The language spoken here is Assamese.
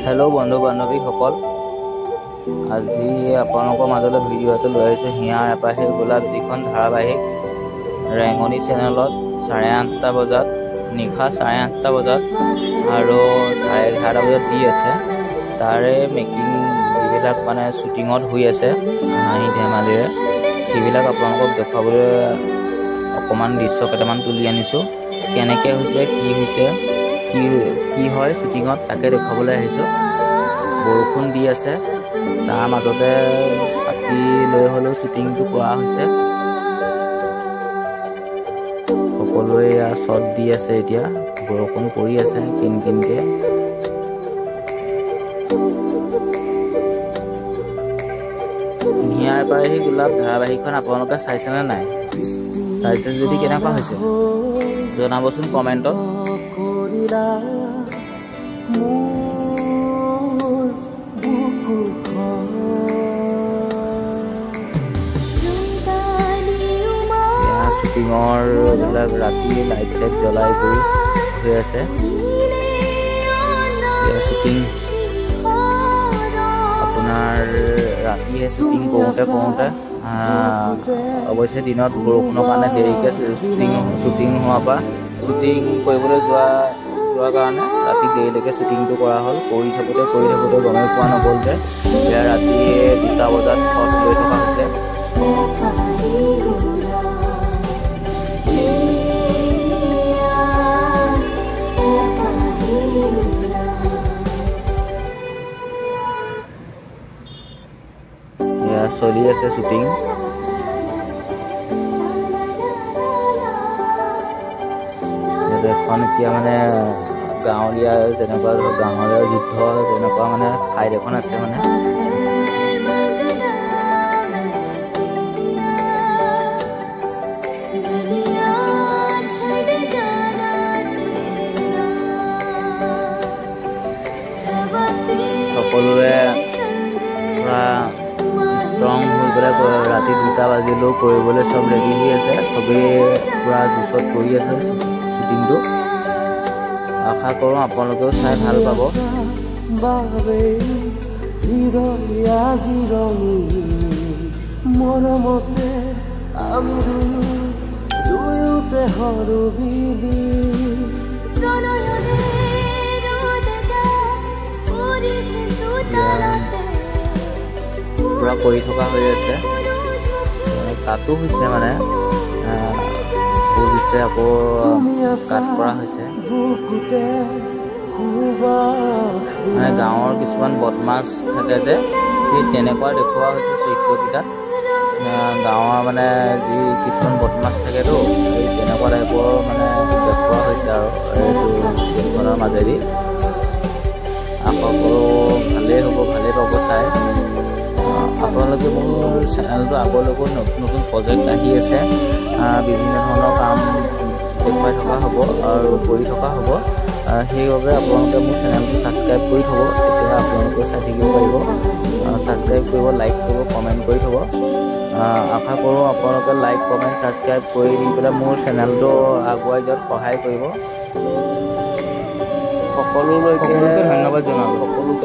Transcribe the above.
हेलो बंधु बान्धवी सकल আজি আপোনালোকৰ মাজলৈ ভিডিঅ' এটা লৈ আহিছোঁ। হিয়াৰ এপাহে গোলাপ যিখন ধাৰাবাহিক ৰেঙনি চেনেলত 8:30 বজাত নিশা 8:30 বজাত আৰু 11:30 বজাত দি আছে। তাৰে মেকিং যিবিলাক মানে শ্বুটিঙত হৈ আছে হাঁহি ধেমালিৰে সেইবিলাক আপোনালোকক দেখুৱাবলৈ অকণমান দৃশ্য কেইটামান তুলি আনিছোঁ। কেনেকৈ হৈছে কি হয় শ্বুটিঙত তাকে দেখুৱাবলৈ আহিছোঁ। বৰষুণ দি আছে, তাৰ মাজতে ছাতি লৈ হ'লেও শ্বুটিংটো কৰা হৈছে। সকলোৱে শ্বট দি আছে। এতিয়া বৰষুণ পৰি আছে কিনকিনকৈ। হিয়াৰ এপাহি গোলাপ ধাৰাবাহিকখন আপোনালোকে চাইছেনে নাই? চাইছে যদি কেনেকুৱা হৈছে জনাবচোন কমেণ্টত। শ্বুটিঙৰ এইবিলাক ৰাতি লাইট চাইট জ্বলাই কৰি হৈ আছে। শ্বুটিং আপোনাৰ ৰাতিহে শ্বুটিং কৰোঁতে অৱশ্যে দিনত বৰষুণৰ কাৰণে দেৰিকৈ শ্বুটিং হোৱাৰ পৰা শ্বুটিং কৰিবলৈ যোৱাৰ কাৰণে ৰাতি দেৰিলৈকে শ্বুটিংটো কৰা হ'ল। কৰি থাকোঁতে গমেই পোৱা নগ'ল যে এয়া ৰাতি 2টা বজাত শ্বট লৈ থকা হৈছে। চলি আছে শ্বুটিং। এখন এতিয়া মানে গাঁৱলীয়া যেনেকুৱা ধৰক গাঁৱলীয়া যুদ্ধ তেনেকুৱা মানে ঠাইত এখন আছে মানে। সকলোৱে পুৰা ষ্ট্ৰং হৈ পেলাই ৰাতি 2টা বাজিলেও কৰিবলৈ চব ৰেডি হৈ আছে। চবেই পুৰা জোচত কৰি আছে শ্বুটিংটো। আশা কৰোঁ আপোনালোকেও চাই ভাল পাব। মৰমতে আমি দুয়োতে হৰবিলি পুৰা কৰি থকা হৈ আছে। কাটো হৈছে মানে হৈছে আকৌ কাট কৰা হৈছে। মানে গাঁৱৰ কিছুমান বদমাছ থাকে যে সেই তেনেকুৱা দেখুওৱা হৈছে চৰিত্ৰকেইটাত। গাঁৱৰ মানে যি কিছুমান বদমাছ থাকেতো সেই তেনেকুৱা টাইপৰ মানে দেখুওৱা হৈছে আৰু এইটো চিনেমাৰ মাজেদি। আশা কৰোঁ ভালেই পাব চাই। আপোনালোকে মোৰ চেনেলটো আগলৈকো নতুন প্ৰজেক্ট আহি আছে। বিভিন্ন ধৰণৰ কাম দেখুৱাই থকা হ'ব আৰু কৰি থকা হ'ব। সেইবাবে আপোনালোকে মোৰ চেনেলটো ছাবস্ক্ৰাইব কৰি থ'ব, তেতিয়া আপোনালোকে চাই থাকিব পাৰিব। ছাবস্ক্ৰাইব কৰিব, লাইক কৰিব, কমেণ্ট কৰি থ'ব। আশা কৰোঁ আপোনালোকে লাইক কমেণ্ট ছাবস্ক্ৰাইব কৰি দি পেলাই মোৰ চেনেলটো আগুৱাই যোৱাত সহায় কৰিব। সকলোলৈকে ধন্যবাদ জনালোঁ। সকলোকে